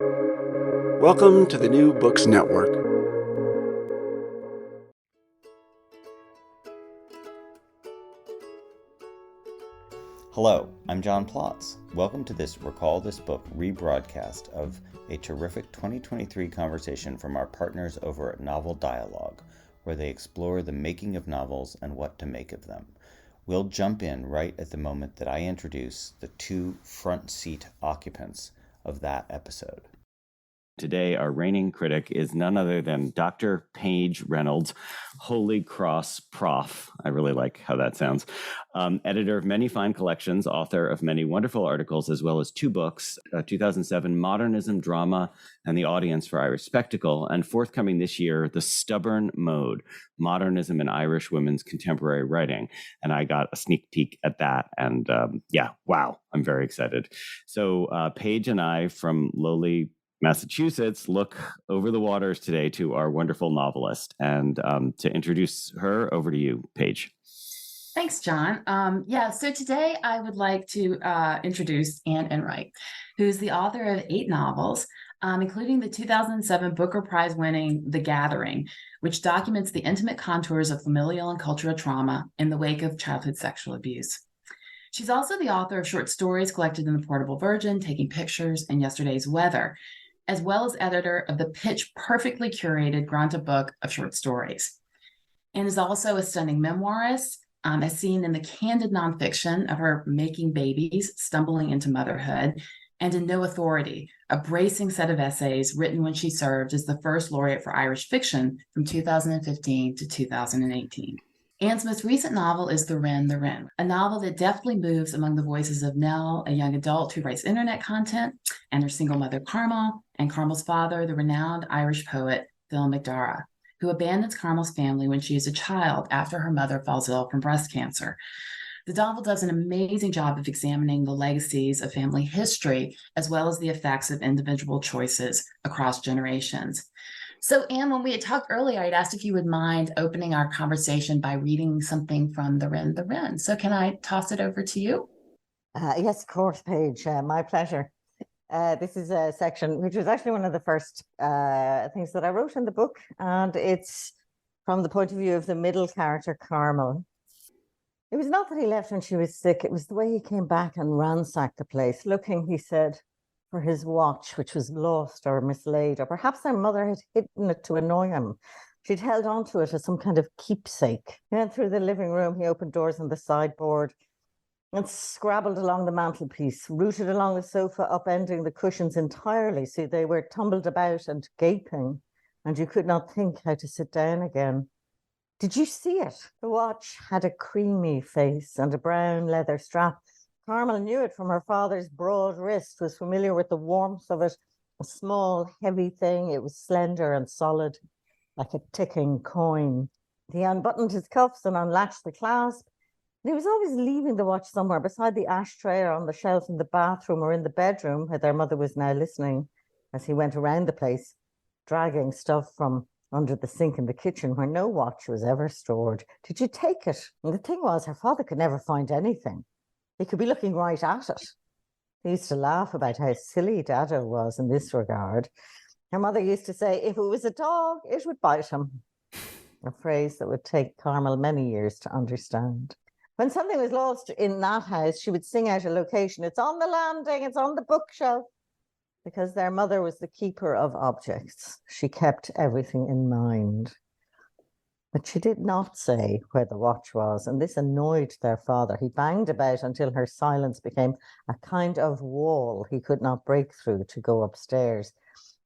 Welcome to the New Books Network. Hello, I'm John Plotz. Welcome to this Recall This Book rebroadcast of a terrific 2023 conversation from our partners over at Novel Dialogue, where they explore the making of novels and what to make of them. We'll jump in right at the moment that I introduce the two front seat occupants of that episode. Today, our reigning critic is none other than Dr. Paige Reynolds, Holy Cross Prof. I really like how that sounds. Editor of many fine collections, author of many wonderful articles, as well as two books, 2007 Modernism, Drama, and the Audience for Irish Spectacle, and forthcoming this year, The Stubborn Mode, Modernism in Irish Women's Contemporary Writing. And I got a sneak peek at that, and wow, I'm very excited. So Paige and I from lowly Massachusetts look over the waters today to our wonderful novelist. And to introduce her, over to you, Paige. Thanks, John. So today I would like to introduce Anne Enright, who's the author of 8 novels, including the 2007 Booker Prize-winning The Gathering, which documents the intimate contours of familial and cultural trauma in the wake of childhood sexual abuse. She's also the author of short stories collected in The Portable Virgin, Taking Pictures, and Yesterday's Weather, as well as editor of the pitch perfectly curated Granta book of short stories. Anne is also a stunning memoirist, as seen in the candid nonfiction of her Making Babies, Stumbling into Motherhood, and in No Authority, a bracing set of essays written when she served as the first laureate for Irish fiction from 2015 to 2018. Anne's most recent novel is Wren The Wren, a novel that deftly moves among the voices of Nell, a young adult who writes internet content, and her single mother, Carmel, and Carmel's father, the renowned Irish poet, Phil McDarragh, who abandons Carmel's family when she is a child after her mother falls ill from breast cancer. The novel does an amazing job of examining the legacies of family history, as well as the effects of individual choices across generations. So, Anne, when we had talked earlier, I'd asked if you would mind opening our conversation by reading something from Wren The Wren. So can I toss it over to you? Yes, of course, Paige. My pleasure. This is a section which was actually one of the first things that I wrote in the book, and it's from the point of view of the middle character, Carmel. It was not that he left when she was sick. It was the way he came back and ransacked the place, looking, he said, for his watch, which was lost or mislaid, or perhaps their mother had hidden it to annoy him. She'd held on to it as some kind of keepsake. He went through the living room, he opened doors on the sideboard and scrabbled along the mantelpiece, rooted along the sofa, upending the cushions entirely, so they were tumbled about and gaping, and you could not think how to sit down again. Did you see it? The watch had a creamy face and a brown leather strap. Carmel knew it from her father's broad wrist, was familiar with the warmth of it. A small, heavy thing. It was slender and solid, like a ticking coin. He unbuttoned his cuffs and unlatched the clasp. And he was always leaving the watch somewhere, beside the ashtray or on the shelf in the bathroom or in the bedroom, where their mother was now listening, as he went around the place, dragging stuff from under the sink in the kitchen where no watch was ever stored. Did you take it? And the thing was, her father could never find anything. He could be looking right at it. He used to laugh about how silly Dada was in this regard. Her mother used to say, if it was a dog, it would bite him. A phrase that would take Carmel many years to understand. When something was lost in that house, she would sing out a location. It's on the landing, it's on the bookshelf. Because their mother was the keeper of objects. She kept everything in mind. But she did not say where the watch was, and this annoyed their father. He banged about until her silence became a kind of wall he could not break through to go upstairs.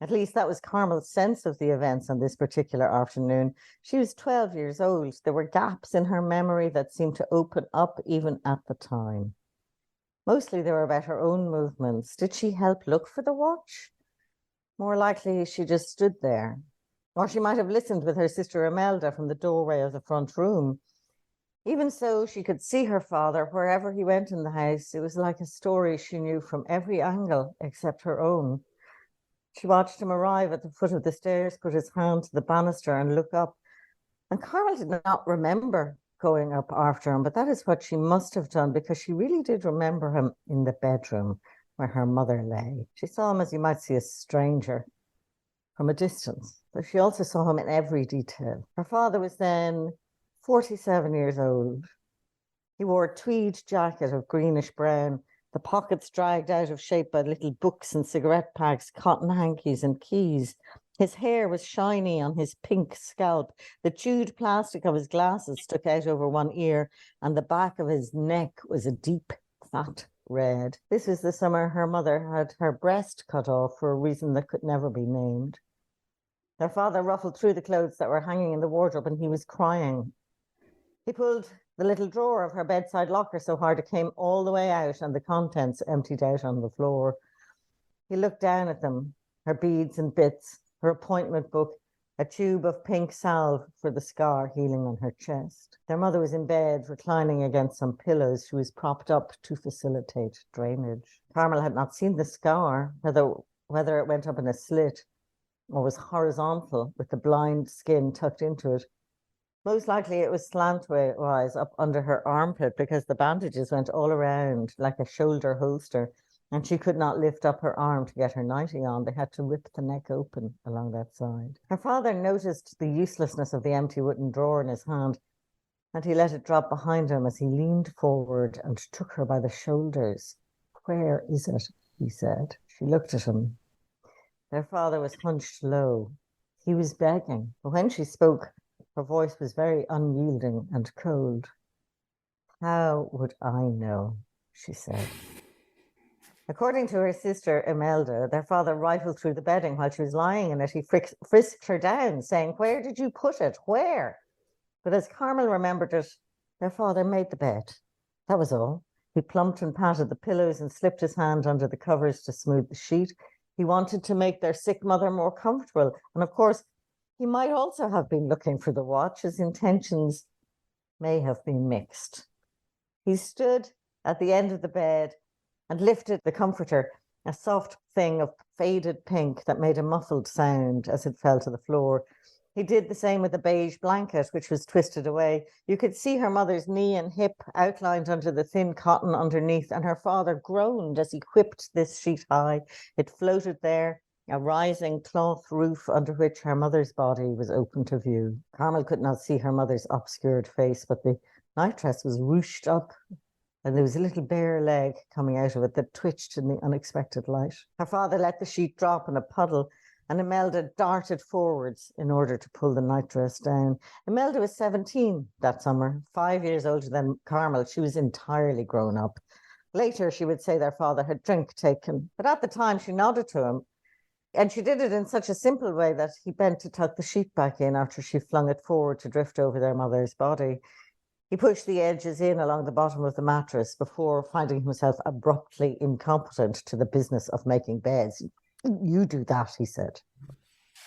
At least that was Carmel's sense of the events on this particular afternoon. She was 12 years old. There were gaps in her memory that seemed to open up even at the time. Mostly they were about her own movements. Did she help look for the watch? More likely she just stood there. Or she might have listened with her sister Imelda from the doorway of the front room. Even so, she could see her father wherever he went in the house. It was like a story she knew from every angle except her own. She watched him arrive at the foot of the stairs, put his hand to the banister and look up. And Carol did not remember going up after him, but that is what she must have done, because she really did remember him in the bedroom where her mother lay. She saw him as you might see a stranger from a distance, but she also saw him in every detail. Her father was then 47 years old. He wore a tweed jacket of greenish brown, the pockets dragged out of shape by little books and cigarette packs, cotton hankies and keys. His hair was shiny on his pink scalp. The chewed plastic of his glasses stuck out over one ear, and the back of his neck was a deep, fat red. This was the summer her mother had her breast cut off for a reason that could never be named. Their father ruffled through the clothes that were hanging in the wardrobe, and he was crying. He pulled the little drawer of her bedside locker so hard it came all the way out, and the contents emptied out on the floor. He looked down at them, her beads and bits, her appointment book, a tube of pink salve for the scar healing on her chest. Their mother was in bed, reclining against some pillows. She was propped up to facilitate drainage. Carmel had not seen the scar, whether it went up in a slit or was horizontal with the blind skin tucked into it. Most likely it was slantwise up under her armpit, because the bandages went all around like a shoulder holster, and she could not lift up her arm to get her nightie on. They had to rip the neck open along that side. Her father noticed the uselessness of the empty wooden drawer in his hand, and he let it drop behind him as he leaned forward and took her by the shoulders. "Where is it?" he said. She looked at him. Their father was hunched low. He was begging, but when she spoke, her voice was very unyielding and cold. "How would I know?" she said. According to her sister Imelda, their father rifled through the bedding while she was lying in it. He frisked her down, saying, "Where did you put it? Where?" But as Carmel remembered it, their father made the bed. That was all. He plumped and patted the pillows and slipped his hand under the covers to smooth the sheet. He wanted to make their sick mother more comfortable. And of course, he might also have been looking for the watch. His intentions may have been mixed. He stood at the end of the bed and lifted the comforter, a soft thing of faded pink that made a muffled sound as it fell to the floor. He did the same with the beige blanket, which was twisted away. You could see her mother's knee and hip outlined under the thin cotton underneath, and her father groaned as he whipped this sheet high. It floated there, a rising cloth roof under which her mother's body was open to view. Carmel could not see her mother's obscured face, but the nightdress was ruched up, and there was a little bare leg coming out of it that twitched in the unexpected light. Her father let the sheet drop in a puddle, and Imelda darted forwards in order to pull the nightdress down. Imelda was 17 that summer, 5 years older than Carmel. She was entirely grown up. Later, she would say their father had drink taken, but at the time she nodded to him, and she did it in such a simple way that he bent to tuck the sheet back in after she flung it forward to drift over their mother's body. He pushed the edges in along the bottom of the mattress before finding himself abruptly incompetent to the business of making beds. "You do that," he said,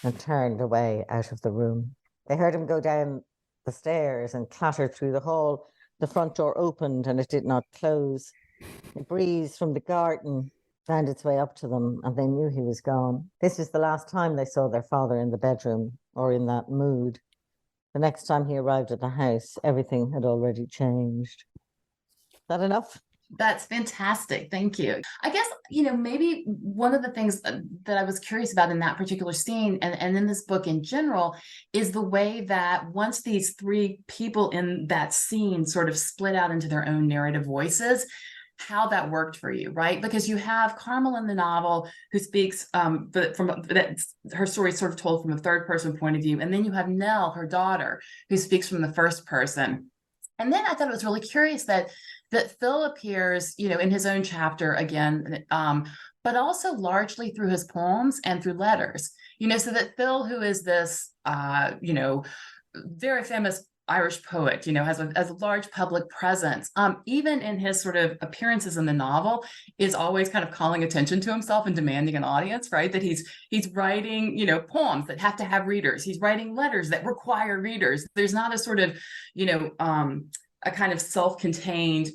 and turned away out of the room. They heard him go down the stairs and clatter through the hall. The front door opened and it did not close. A breeze from the garden found its way up to them, and they knew he was gone. This was the last time they saw their father in the bedroom or in that mood. The next time he arrived at the house, everything had already changed. Is that enough? That's fantastic. Thank you. I guess, maybe one of the things that I was curious about in that particular scene and in this book in general is the way that once these three people in that scene sort of split out into their own narrative voices, how that worked for you, right? Because you have Carmel in the novel who speaks, but her story is sort of told from a third person point of view. And then you have Nell, her daughter, who speaks from the first person. And then I thought it was really curious that Phil appears, in his own chapter again, but also largely through his poems and through letters, so that Phil, who is this, very famous Irish poet, has a large public presence, even in his sort of appearances in the novel, is always kind of calling attention to himself and demanding an audience, right? That he's writing, poems that have to have readers. He's writing letters that require readers. There's not a sort of, a kind of self-contained,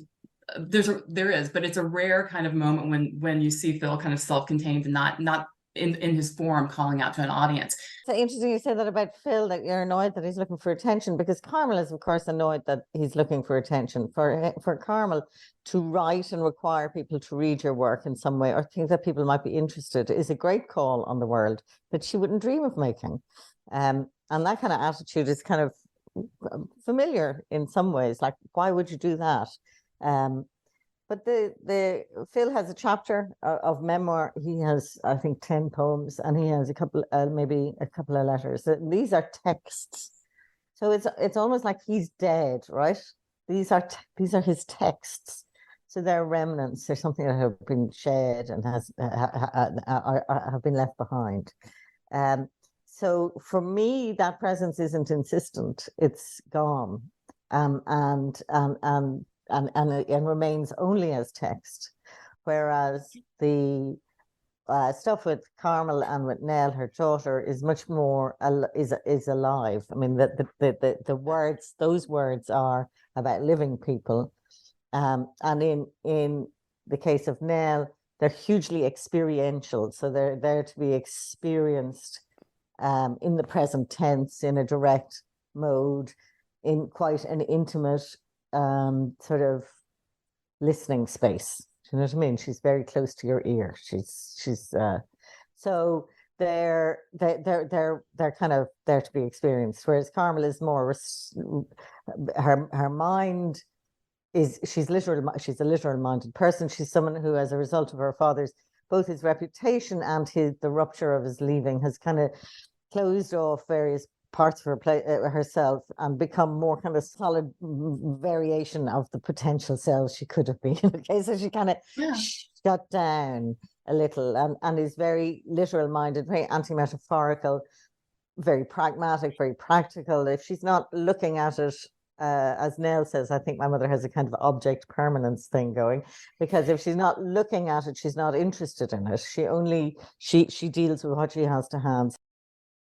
there is, but it's a rare kind of moment when you see Phil kind of self-contained and not in his form calling out to an audience. So interesting you say that about Phil, that you're annoyed that he's looking for attention, because Carmel is of course annoyed that he's looking for attention. For Carmel to write and require people to read your work in some way or think that people might be interested is a great call on the world that she wouldn't dream of making. And that kind of attitude is kind of familiar in some ways. Like, why would you do that? But the Phil has a chapter of memoir. He has, I think, 10 poems, and he has a couple, maybe a couple of letters. These are texts, so it's almost like he's dead, right? These are his texts, so they're remnants. They're something that have been shed and have been left behind. So for me, that presence isn't insistent; it's gone, and remains only as text. Whereas the stuff with Carmel and with Nell, her daughter, is much more is alive. I mean, the words, those words are about living people, and in the case of Nell, they're hugely experiential. So they're there to be experienced in the present tense, in a direct mode, in quite an intimate sort of listening space. Do you know what I mean? She's very close to your ear. She's so they're kind of there to be experienced. Whereas Carmel is more her mind is she's a literal minded person. She's someone who, as a result of her father's both his reputation and the rupture of his leaving, has kind of closed off various parts of her herself and become more kind of solid variation of the potential selves she could have been. Okay, so she kind of shut down a little and is very literal minded, very anti-metaphorical, very pragmatic, very practical. If she's not looking at it, as Nell says, I think my mother has a kind of object permanence thing going, because if she's not looking at it, she's not interested in it. She deals with what she has to hand.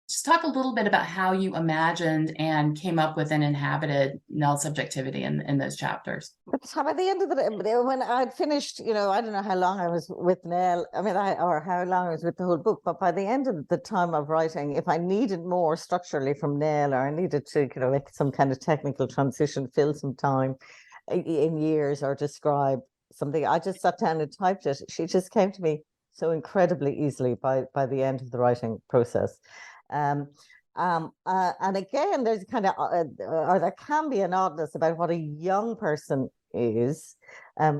Just talk a little bit about how you imagined and came up with and inhabited Nell's subjectivity in those chapters. By the end of the day, when I'd finished, I don't know how long I was with Nell, or how long I was with the whole book, but by the end of the time of writing, if I needed more structurally from Nell, or I needed to, make some kind of technical transition, fill some time in years, or describe something, I just sat down and typed it. She just came to me so incredibly easily by the end of the writing process. And again, there's kind of, or there can be an oddness about what a young person is.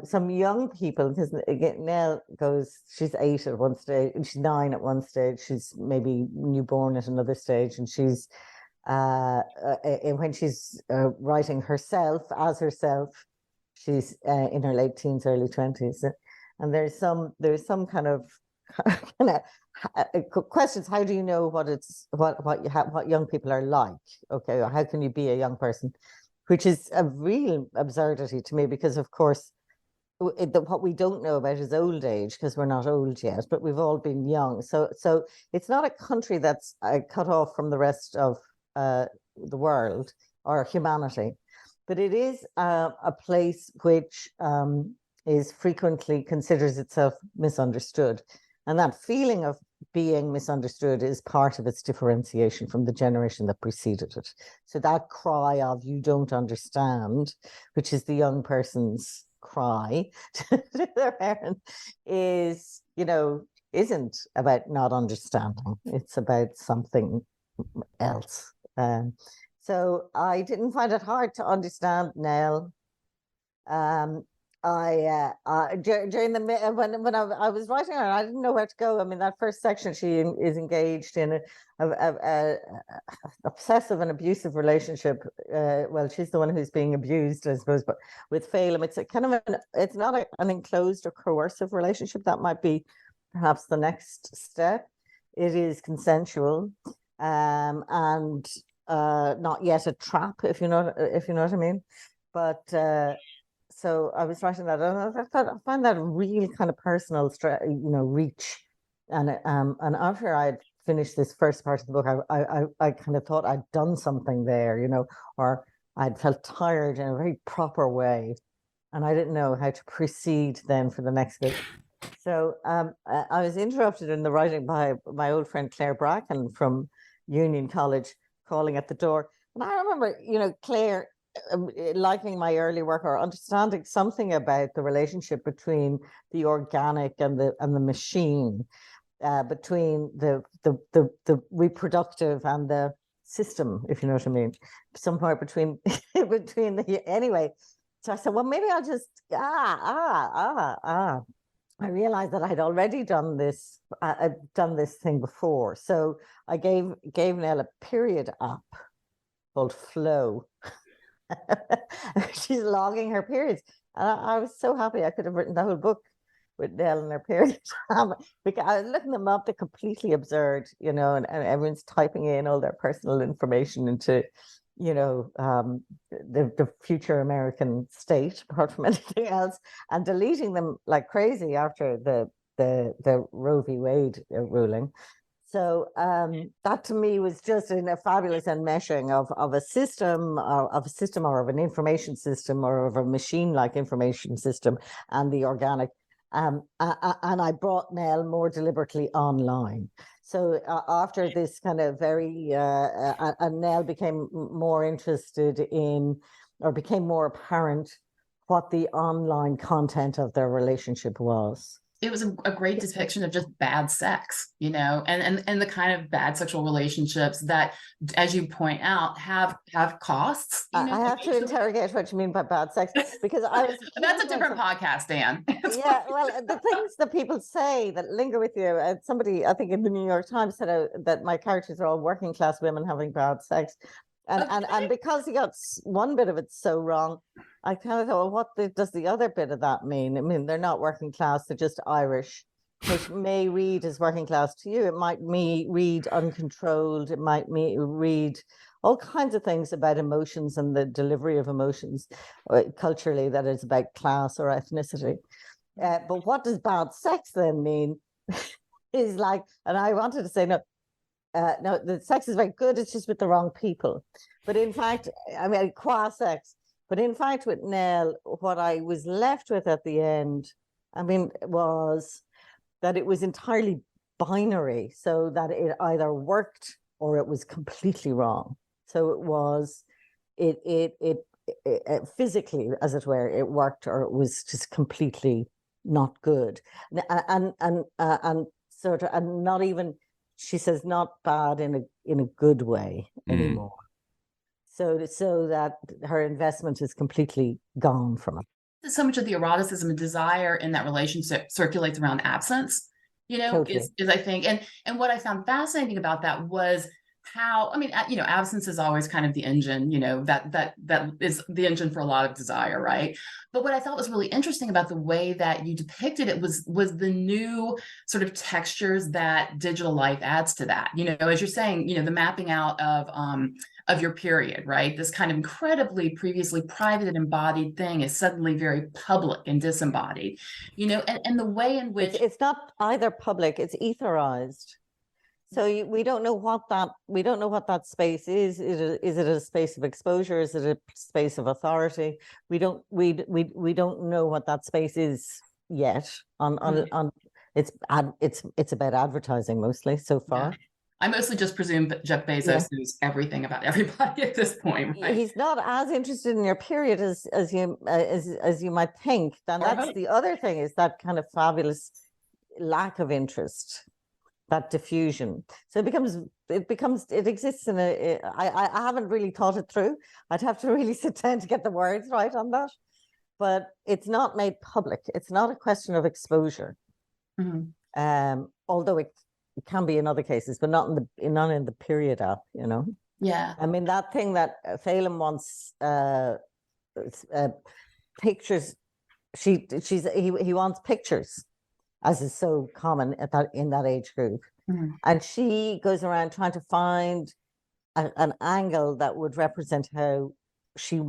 Some young people, because again, Nell she's 8 at one stage, and she's 9 at one stage, she's maybe newborn at another stage, and she's, when she's writing herself as herself, she's in her late teens, early 20s, and there's some kind of questions. How do you know what young people are like? Okay, or how can you be a young person? Which is a real absurdity to me, because of course what we don't know about is old age, because we're not old yet, but we've all been young. So it's not a country that's cut off from the rest of the world or humanity, but it is a place which is frequently considers itself misunderstood. And that feeling of being misunderstood is part of its differentiation from the generation that preceded it. So that cry of "you don't understand," which is the young person's cry to their parents, is, isn't about not understanding. It's about something else. So I didn't find it hard to understand Nell. During when I was writing her, I didn't know where to go. I mean, that first section, she is engaged in a obsessive and abusive relationship. Well, she's the one who's being abused, I suppose, but with Phelim. It's a kind of it's not an enclosed or coercive relationship. That might be perhaps the next step. It is consensual, and not yet a trap, if you know what I mean. But so I was writing that, and I find that a real kind of personal, reach. And after I'd finished this first part of the book, I kind of thought I'd done something there, or I'd felt tired in a very proper way, and I didn't know how to proceed then for the next bit. So I was interrupted in the writing by my old friend Claire Bracken from Union College calling at the door. And I remember, Claire liking my early work or understanding something about the relationship between the organic and the machine, between the reproductive and the system, if you know what I mean, somewhere between anyway. So I said, well, maybe I'll just I realized that I'd already done this. I'd done this thing before, so I gave Nell a period app called Flow. She's logging her periods, and I was so happy I could have written the whole book with Nell and her period. Because I was looking them up, they're completely absurd, and everyone's typing in all their personal information into, the future American state, apart from anything else, and deleting them like crazy after the Roe v. Wade ruling. So that to me was just a fabulous enmeshing of a system, or of an information system, or of a machine-like information system, and the organic. And I brought Nell more deliberately online. So after this kind of very, and Nell became more interested in, or became more apparent, what the online content of their relationship was. It was a great depiction of just bad sex, and the kind of bad sexual relationships that, as you point out, have costs. I have to interrogate what you mean by bad sex, because I was. That's a different podcast, Dan. Yeah, well, the things that people say that linger with you. Somebody, I think in the New York Times, said that my characters are all working class women having bad sex. And because he got one bit of it so wrong, I kind of thought, well, what does the other bit of that mean? I mean, they're not working class, they're just Irish, which may read as working class to you. It might read uncontrolled. It might read all kinds of things about emotions and the delivery of emotions culturally that is about class or ethnicity. But what does bad sex then mean? Is like, and I wanted to say, no, the sex is very good. It's just with the wrong people. But in fact, I mean, qua sex. But in fact, with Nell, what I was left with at the end, I mean, was that it was entirely binary, so that it either worked or it was completely wrong. So it was, it physically, as it were, it worked or it was just completely not good, and sort of, and not even. She says not bad in a good way anymore. So that her investment is completely gone from it. So much of the eroticism and desire in that relationship circulates around absence, Totally. is I think. And what I found fascinating about that was how, I mean, absence is always kind of the engine, that is the engine for a lot of desire, right? But what I thought was really interesting about the way that you depicted it was the new sort of textures that digital life adds to that. As you're saying, the mapping out of your period, right? This kind of incredibly previously private and embodied thing is suddenly very public and disembodied, and the way in which it's not either public, it's etherized. So we don't know what that space is. Is it a space of exposure? Is it a space of authority? We don't know what that space is yet. It's about advertising mostly so far. Yeah. I mostly just presume that Jeff Bezos knows everything about everybody at this point. Right? He's not as interested in your period as you might think. Then that's the other thing, is that kind of fabulous lack of interest. That diffusion. So it exists in I haven't really thought it through. I'd have to really sit down to get the words right on that. But it's not made public. It's not a question of exposure. Mm-hmm. Although it can be in other cases, but not in the period app, Yeah. I mean, that thing that Phelan wants pictures. He wants pictures, as is so common in that age group. Mm-hmm. And she goes around trying to find an angle that would represent how she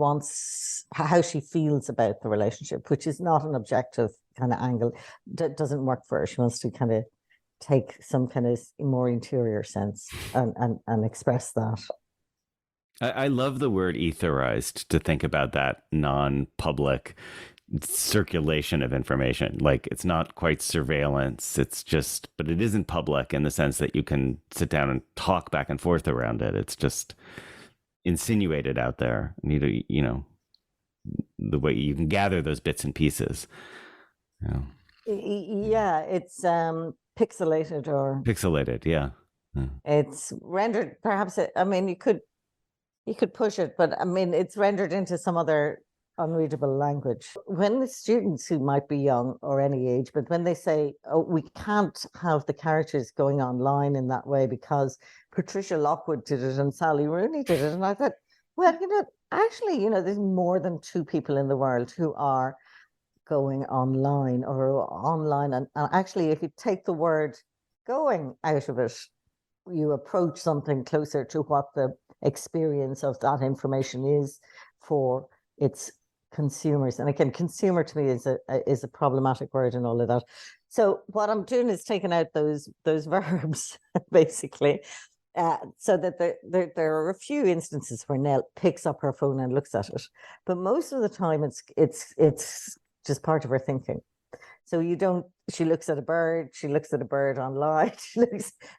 feels about the relationship, which is not an objective kind of angle. Doesn't work for her. She wants to kind of take some kind of more interior sense and express that. I love the word etherized, to think about that non-public. circulation of information. Like, it's not quite surveillance. It's just, but it isn't public in the sense that you can sit down and talk back and forth around it. It's just insinuated out there. You know, the way you can gather those bits and pieces. Yeah, yeah, it's pixelated or pixelated. Yeah. It's rendered. Perhaps I mean, you could push it, but I mean, it's rendered into some other unreadable language. When the students who might be young or any age, but when they say, "Oh, we can't have the characters going online in that way because Patricia Lockwood did it and Sally Rooney did it," and I thought, well, you know, actually, you know, there's more than two people in the world who are going online or online, and actually, if you take the word "going" out of it, you approach something closer to what the experience of that information is for its consumers. And again, consumer to me is a problematic word in all of that. So what I'm doing is taking out those verbs basically, so that there are a few instances where Nell picks up her phone and looks at it, but most of the time it's just part of her thinking. So you don't. She looks at a bird. She looks at a bird online.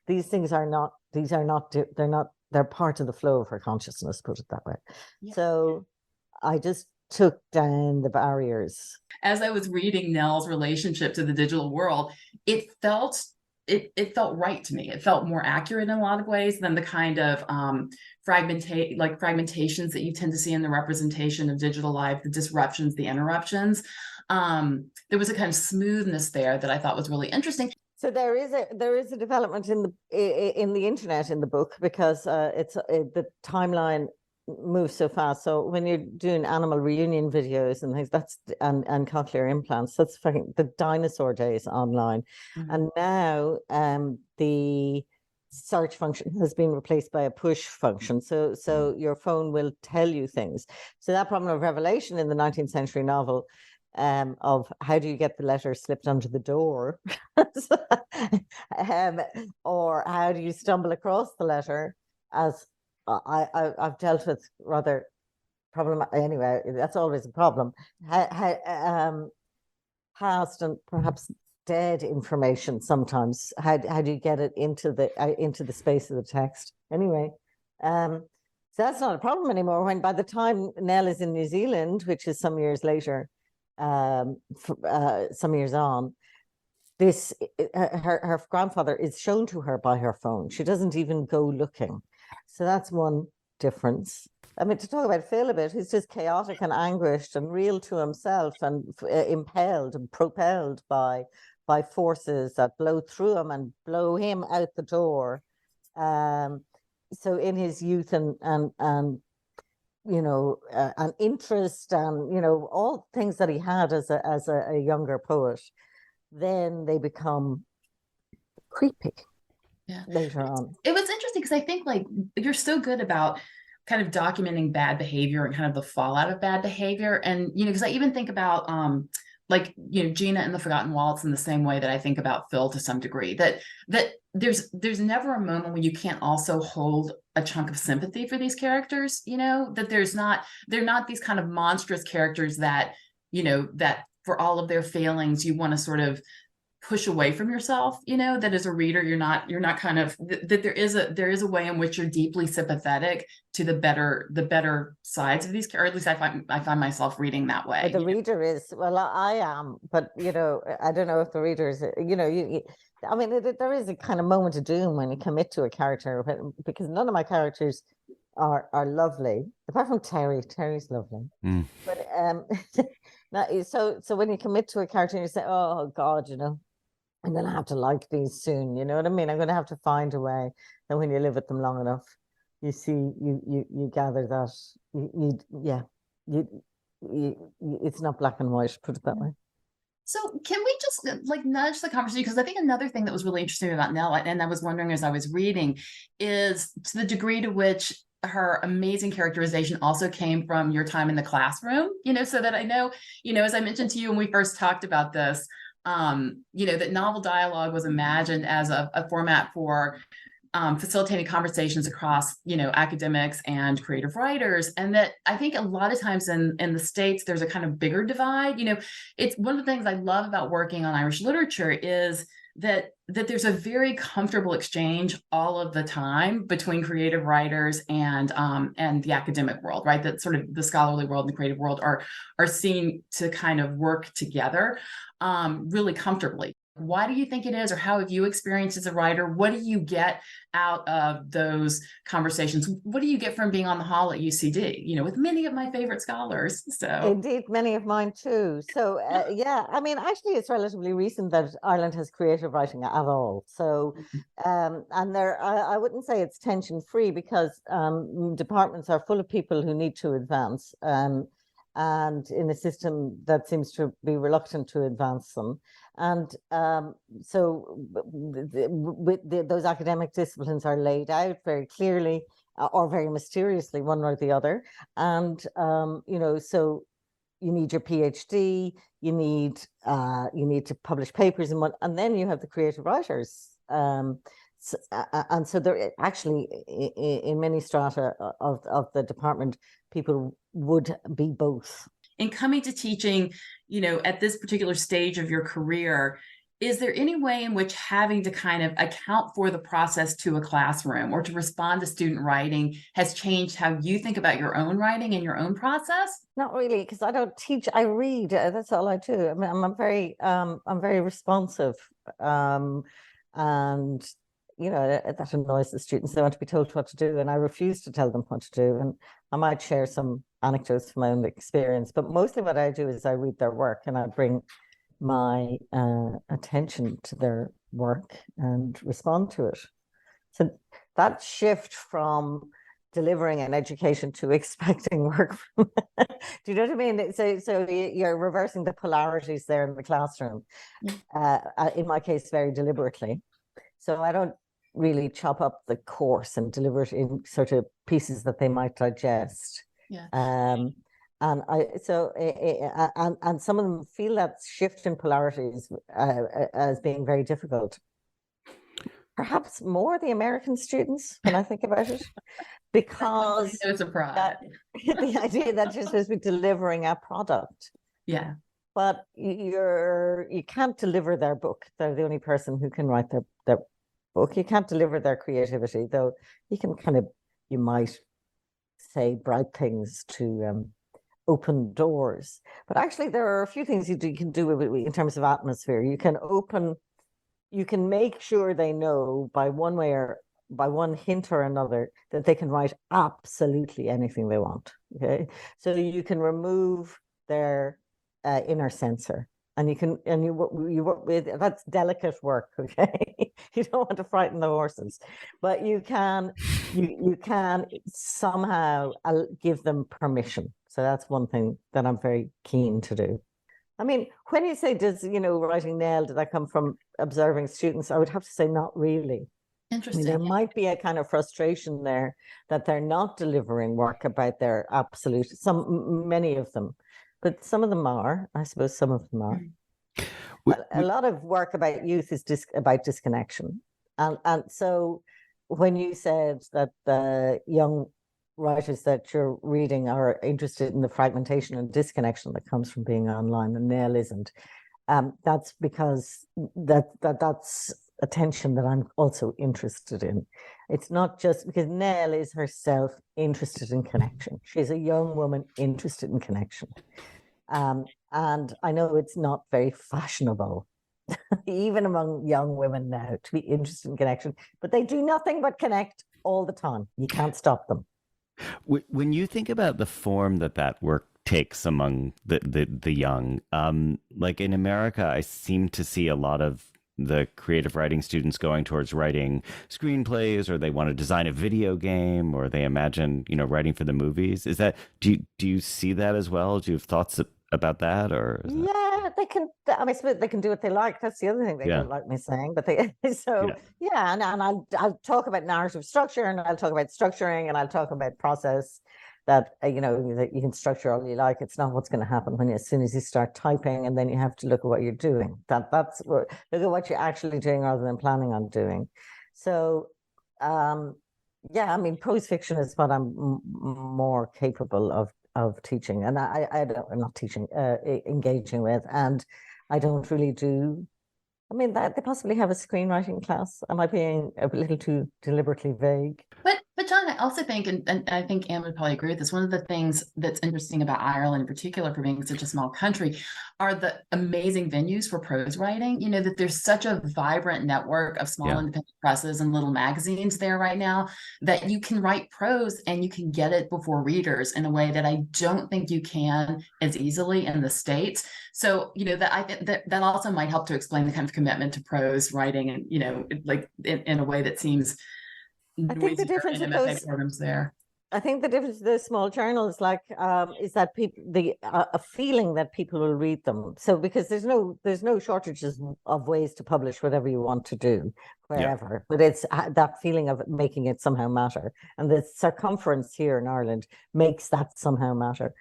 These things are not. These are not. They're not. They're part of the flow of her consciousness. Put it that way. Yeah. So I just took down the barriers. As I was reading Nell's relationship to the digital world, it felt right to me. It felt more accurate in a lot of ways than the kind of fragmentations that you tend to see in the representation of digital life, the disruptions, the interruptions. There was a kind of smoothness there that I thought was really interesting. So there is a development in the internet in the book, because the timeline moves so fast. So when you're doing animal reunion videos and things, and cochlear implants, that's fucking the dinosaur days online. Mm-hmm. And now the search function has been replaced by a push function. So your phone will tell you things. So that problem of revelation in the 19th century novel, of how do you get the letter slipped under the door, or how do you stumble across the letter, as I've dealt with rather problem. Anyway, that's always a problem. Past and perhaps dead information sometimes. How do you get it into the space of the text? Anyway, so that's not a problem anymore. When by the time Nell is in New Zealand, which is some years later, some years on, her grandfather is shown to her by her phone. She doesn't even go looking. So that's one difference. I mean, to talk about Phil a bit, he's just chaotic and anguished and real to himself, and impelled and propelled by forces that blow through him and blow him out the door. So in his youth and you know, an interest and, you know, all things that he had as a younger poet, then they become creepy. Yeah. Later on. It was interesting because I think, like, you're so good about kind of documenting bad behavior and kind of the fallout of bad behavior. And, you know, because I even think about like, you know, Gina and the Forgotten Waltz in the same way that I think about Phil to some degree, that there's never a moment when you can't also hold a chunk of sympathy for these characters, you know, that they're not these kind of monstrous characters that, you know, that for all of their failings, you want to sort of push away from yourself, you know, that as a reader, you're not kind of, that there is a way in which you're deeply sympathetic to the better sides of these, or at least I find myself reading that way. But the reader is, well, I am, but, you know, I don't know if the reader is, you know, I mean, there is a kind of moment of doom when you commit to a character, because none of my characters are lovely, apart from Terry. Terry's lovely. Mm. But so when you commit to a character and you say, oh God, you know, I'm going to have to like these soon. You know what I mean? I'm going to have to find a way. And when you live with them long enough, you see, you gather that it's not black and white, put it that way. So can we just like nudge the conversation? Because I think another thing that was really interesting about Nell, and I was wondering as I was reading, is to the degree to which her amazing characterization also came from your time in the classroom, you know, so that I know, you know, as I mentioned to you when we first talked about this, you know, that novel dialogue was imagined as a format for facilitating conversations across, academics and creative writers. And that I think a lot of times in the States, there's a kind of bigger divide. It's one of the things I love about working on Irish literature is that there's a very comfortable exchange all of the time between creative writers and the academic world, right? That sort of the scholarly world and the creative world are seen to kind of work together really comfortably. Why do you think it is, or how have you experienced as a writer? What do you get out of those conversations? What do you get from being on the hall at UCD, with many of my favorite scholars? So indeed, many of mine too. So yeah, I mean, actually, it's relatively recent that Ireland has creative writing at all. So, and I wouldn't say it's tension free because departments are full of people who need to advance. And in a system that seems to be reluctant to advance them. And so those academic disciplines are laid out very clearly or very mysteriously, one or the other. And, so you need your PhD, you need to publish papers and then you have the creative writers. And so there actually in many strata of the department, people would be both. In coming to teaching, at this particular stage of your career, is there any way in which having to kind of account for the process to a classroom or to respond to student writing has changed how you think about your own writing and your own process? Not really, because I don't teach, I read. That's all I do. I mean, I'm very responsive. And that annoys the students. They want to be told what to do, and I refuse to tell them what to do. And I might share some anecdotes from my own experience, but mostly what I do is I read their work and I bring my attention to their work and respond to it. So that shift from delivering an education to expecting work from do you know what I mean? So you're reversing the polarities there in the classroom. In my case, very deliberately. So I don't really chop up the course and deliver it in sort of pieces that they might digest. Yeah. And some of them feel that shift in polarities as being very difficult. Perhaps more the American students when I think about it, because no surprise. The idea that you're supposed to be delivering a product. Yeah. But you can't deliver their book. They're the only person who can write their book. You can't deliver their creativity, though you might say bright things to open doors. But actually, there are a few things you can do in terms of atmosphere. You can make sure they know by one hint or another that they can write absolutely anything they want. Okay, so you can remove their inner censor. And you work with, that's delicate work, okay? You don't want to frighten the horses, but you can somehow give them permission. So that's one thing that I'm very keen to do. I mean, when you say, writing Nell, did that come from observing students? I would have to say not really. Interesting. There might be a kind of frustration there that they're not delivering work about their absolute, many of them. But some of them are, I suppose some of them are. A lot of work about youth is about disconnection. And so when you said that the young writers that you're reading are interested in the fragmentation and disconnection that comes from being online, and Nell isn't, that's because that's a tension that I'm also interested in. It's not just because Nell is herself interested in connection. She's a young woman interested in connection. And I know it's not very fashionable, even among young women now, to be interested in connection, but they do nothing but connect all the time. You can't stop them. When you think about the form that work takes among the young, like in America, I seem to see a lot of the creative writing students going towards writing screenplays, or they want to design a video game, or they imagine, writing for the movies. Is that, do you see that as well? Do you have thoughts about that? Or yeah, they can. I mean, I suppose they can do what they like. That's the other thing they don't like me saying. But and I'll talk about narrative structure, and I'll talk about structuring, and I'll talk about process. That that you can structure all you like. It's not what's going to happen as soon as you start typing, and then you have to look at what you're doing. Look at what you're actually doing rather than planning on doing. So Yeah, I mean, prose fiction is what I'm more capable of teaching, and I'm not teaching, engaging with, and I don't really do. I mean, that they possibly have a screenwriting class. Am I being a little too deliberately vague? But John, I also think, and I think Anne would probably agree with this, one of the things that's interesting about Ireland in particular, for being such a small country, are the amazing venues for prose writing. You know, that there's such a vibrant network of small independent presses and little magazines there right now, that you can write prose and you can get it before readers in a way that I don't think you can as easily in the States. So, you know, that I think that also might help to explain the kind of commitment to prose writing, and, you know, like in a way that seems I think the difference with those programs there. I think the difference with those small journals, like, is that people a feeling that people will read them. So because there's no shortages of ways to publish whatever you want to do wherever, but it's that feeling of making it somehow matter, and the circumference here in Ireland makes that somehow matter,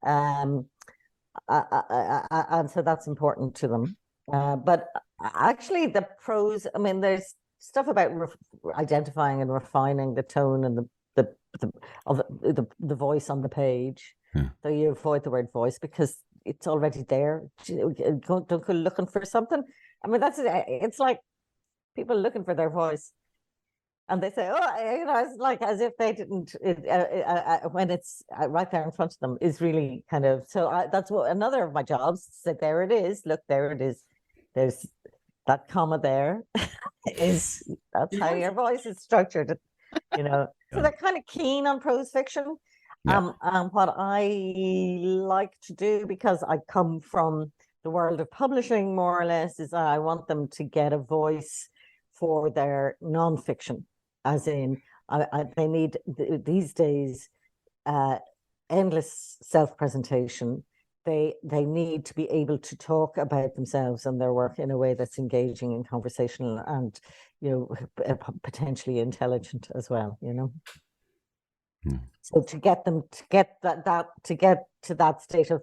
and so that's important to them. But actually, the prose, I mean, there's stuff about identifying and refining the tone and the voice on the page. So you avoid the word voice because it's already there. Don't go looking for something. I mean, it's like people looking for their voice, and they say, "Oh, you know," it's like as if they didn't. When it's right there in front of them is really kind of. So that's what another of my jobs. Say, there it is. Look, there it is. There's that comma there. That's how your voice is structured, you know. So they're kind of keen on prose fiction. And what I like to do, because I come from the world of publishing more or less, is I want them to get a voice for their nonfiction, as in they need these days endless self-presentation. They need to be able to talk about themselves and their work in a way that's engaging and conversational, and, you know, potentially intelligent as well, you know. So to get them to get to that state of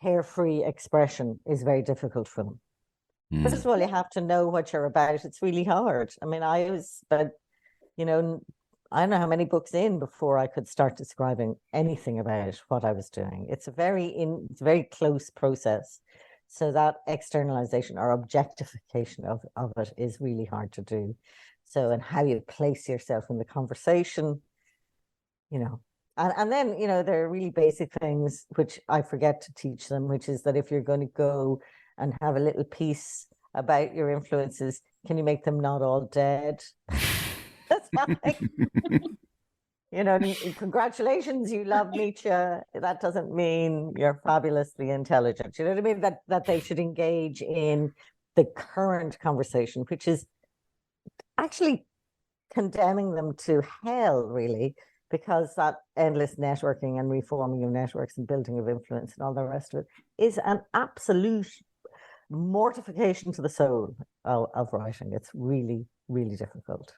carefree expression is very difficult for them. First of all, you have to know what you're about. It's really hard. I mean, but, you know, I don't know how many books in before I could start describing anything about what I was doing. It's a very close process. So that externalization or objectification of it is really hard to do. So, and how you place yourself in the conversation, you know. And then, you know, there are really basic things which I forget to teach them, which is that if you're going to go and have a little piece about your influences, can you make them not all dead? That's like, you know, congratulations, you love Nietzsche. That doesn't mean you're fabulously intelligent. You know what I mean? That they should engage in the current conversation, which is actually condemning them to hell, really, because that endless networking and reforming of networks and building of influence and all the rest of it is an absolute mortification to the soul of writing. It's really, really difficult.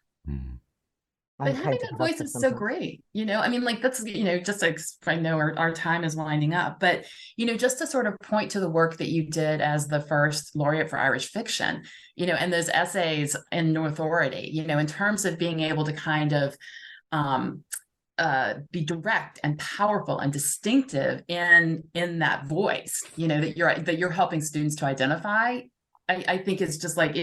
But having that voice is so great, you know. I mean, like, that's, you know, just like, I know our time is winding up, but, you know, just to sort of point to the work that you did as the first laureate for Irish fiction, you know, and those essays in No Authority, you know, in terms of being able to kind of be direct and powerful and distinctive in that voice, you know, that you're helping students to identify. I think it's just like,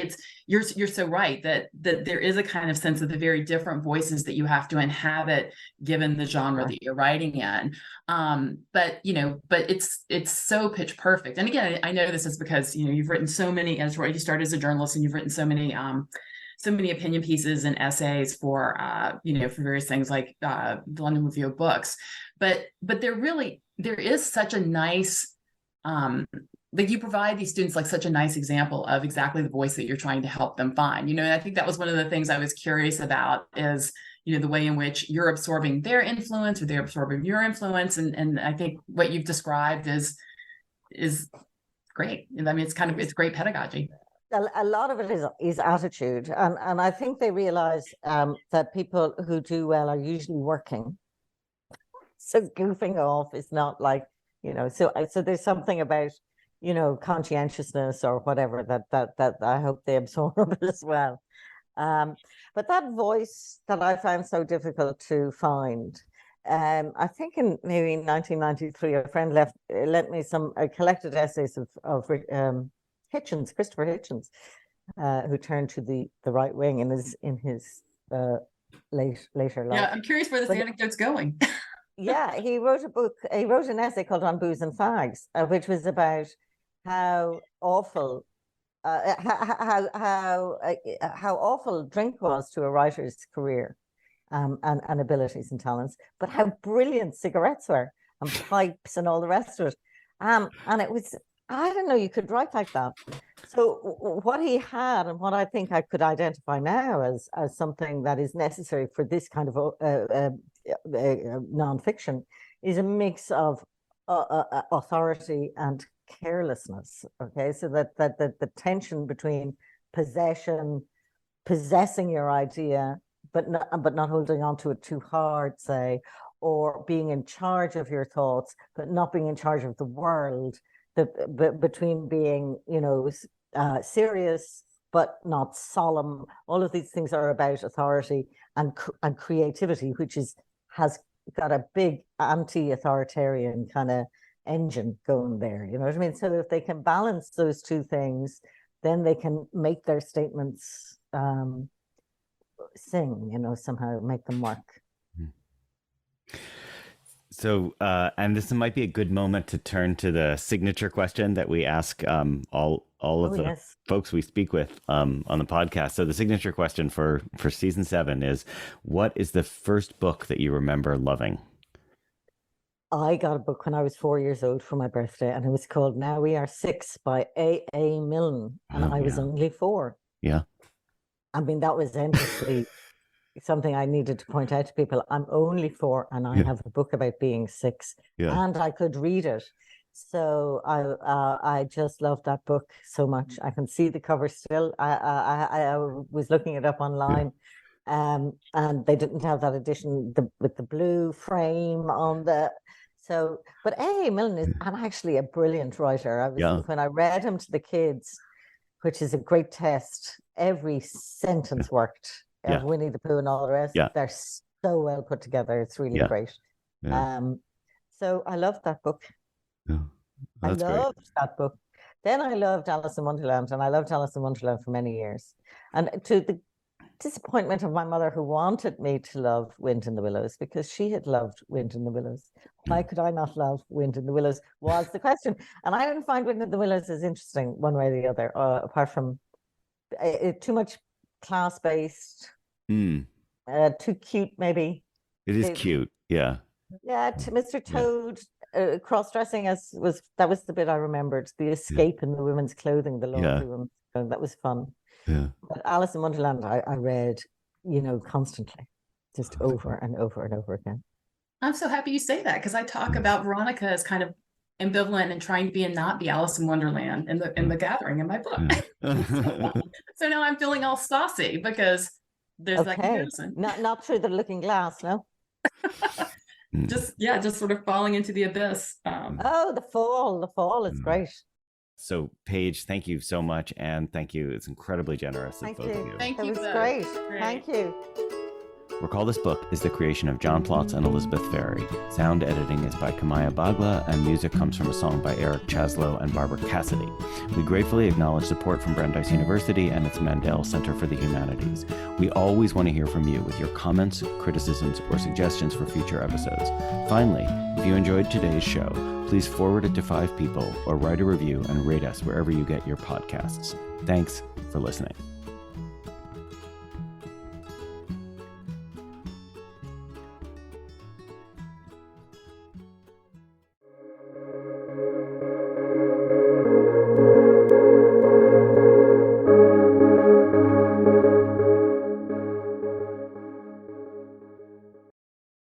you're so right that there is a kind of sense of the very different voices that you have to inhabit given the genre that you're writing in. But, you know, but it's so pitch perfect. And again, I know this is because, you know, you've written so many, you started as a journalist and you've written so many opinion pieces and essays for, you know, for various things like the London Review of Books. But there is such a nice, like, you provide these students like such a nice example of exactly the voice that you're trying to help them find, you know. And I think that was one of the things I was curious about is, you know, the way in which you're absorbing their influence or they're absorbing your influence. And I think what you've described is great. I mean, it's great pedagogy. A lot of it is attitude. And I think they realize that people who do well are usually working. So goofing off is not like, you know, so there's something about, you know, conscientiousness or whatever that I hope they absorb as well. But that voice that I found so difficult to find, I think in maybe 1993, a friend lent me some collected essays of Hitchens, Christopher Hitchens, who turned to the right wing in his later life. Yeah, I'm curious where this anecdote's going. Yeah, he wrote an essay called On Booze and Fags, which was about how awful how awful drink was to a writer's career, and abilities and talents, but how brilliant cigarettes were, and pipes and all the rest of it. And it was, I don't know, you could write like that. So what he had, and what I think I could identify now as something that is necessary for this kind of nonfiction, is a mix of authority and carelessness. Okay, so that the tension between possessing your idea, but not holding on to it too hard, say, or being in charge of your thoughts, but not being in charge of the world. Between being, serious but not solemn. All of these things are about authority and creativity, which has got a big anti-authoritarian kind of engine going there. You know what I mean? So if they can balance those two things, then they can make their statements sing, somehow make them work. So, and this might be a good moment to turn to the signature question that we ask all of the folks we speak with on the podcast. So the signature question for season 7 is, what is the first book that you remember loving? I got a book when I was 4 years old for my birthday, and it was called Now We Are Six by A. Milne, and I was only 4. Yeah. I mean, that was endlessly something I needed to point out to people. I'm only 4 and I have a book about being 6, and I could read it. So I just love that book so much. I can see the cover still. I was looking it up online, and they didn't have that edition with the blue frame on the. So, but A. Milne is actually a brilliant writer. When I read him to the kids, which is a great test, every sentence worked. Winnie the Pooh and all the rest. They're so well put together. It's really great. So I loved that book. I loved that book. Then I loved Alice in Wonderland, and I loved Alice in Wonderland for many years. And to the disappointment of my mother, who wanted me to love Wind in the Willows, because she had loved Wind in the Willows. Why could I not love Wind in the Willows was the question. And I didn't find Wind in the Willows as interesting one way or the other, apart from too much class-based. Too cute, maybe. It is cute, yeah. Yeah, Mr. Toad cross-dressing was the bit I remembered. The escape in the women's clothing, the laundry women's clothing, that was fun. Yeah. But Alice in Wonderland, I read, constantly, just over and over and over again. I'm so happy you say that, because I talk about Veronica as kind of ambivalent and trying to be and not be Alice in Wonderland in the Gathering in my book. So now I'm feeling all saucy because there's that comparison. Not through the looking glass, no. just sort of falling into the abyss. The fall is great. So Paige, thank you so much, and thank you. It's incredibly generous of both of you. Thank you. It was great. Thank you. Recall This Book is the creation of John Plotz and Elizabeth Ferry. Sound editing is by Kamaya Bagla, and music comes from a song by Eric Chaslow and Barbara Cassidy. We gratefully acknowledge support from Brandeis University and its Mandel Center for the Humanities. We always want to hear from you with your comments, criticisms, or suggestions for future episodes. Finally, if you enjoyed today's show, please forward it to 5 people or write a review and rate us wherever you get your podcasts. Thanks for listening.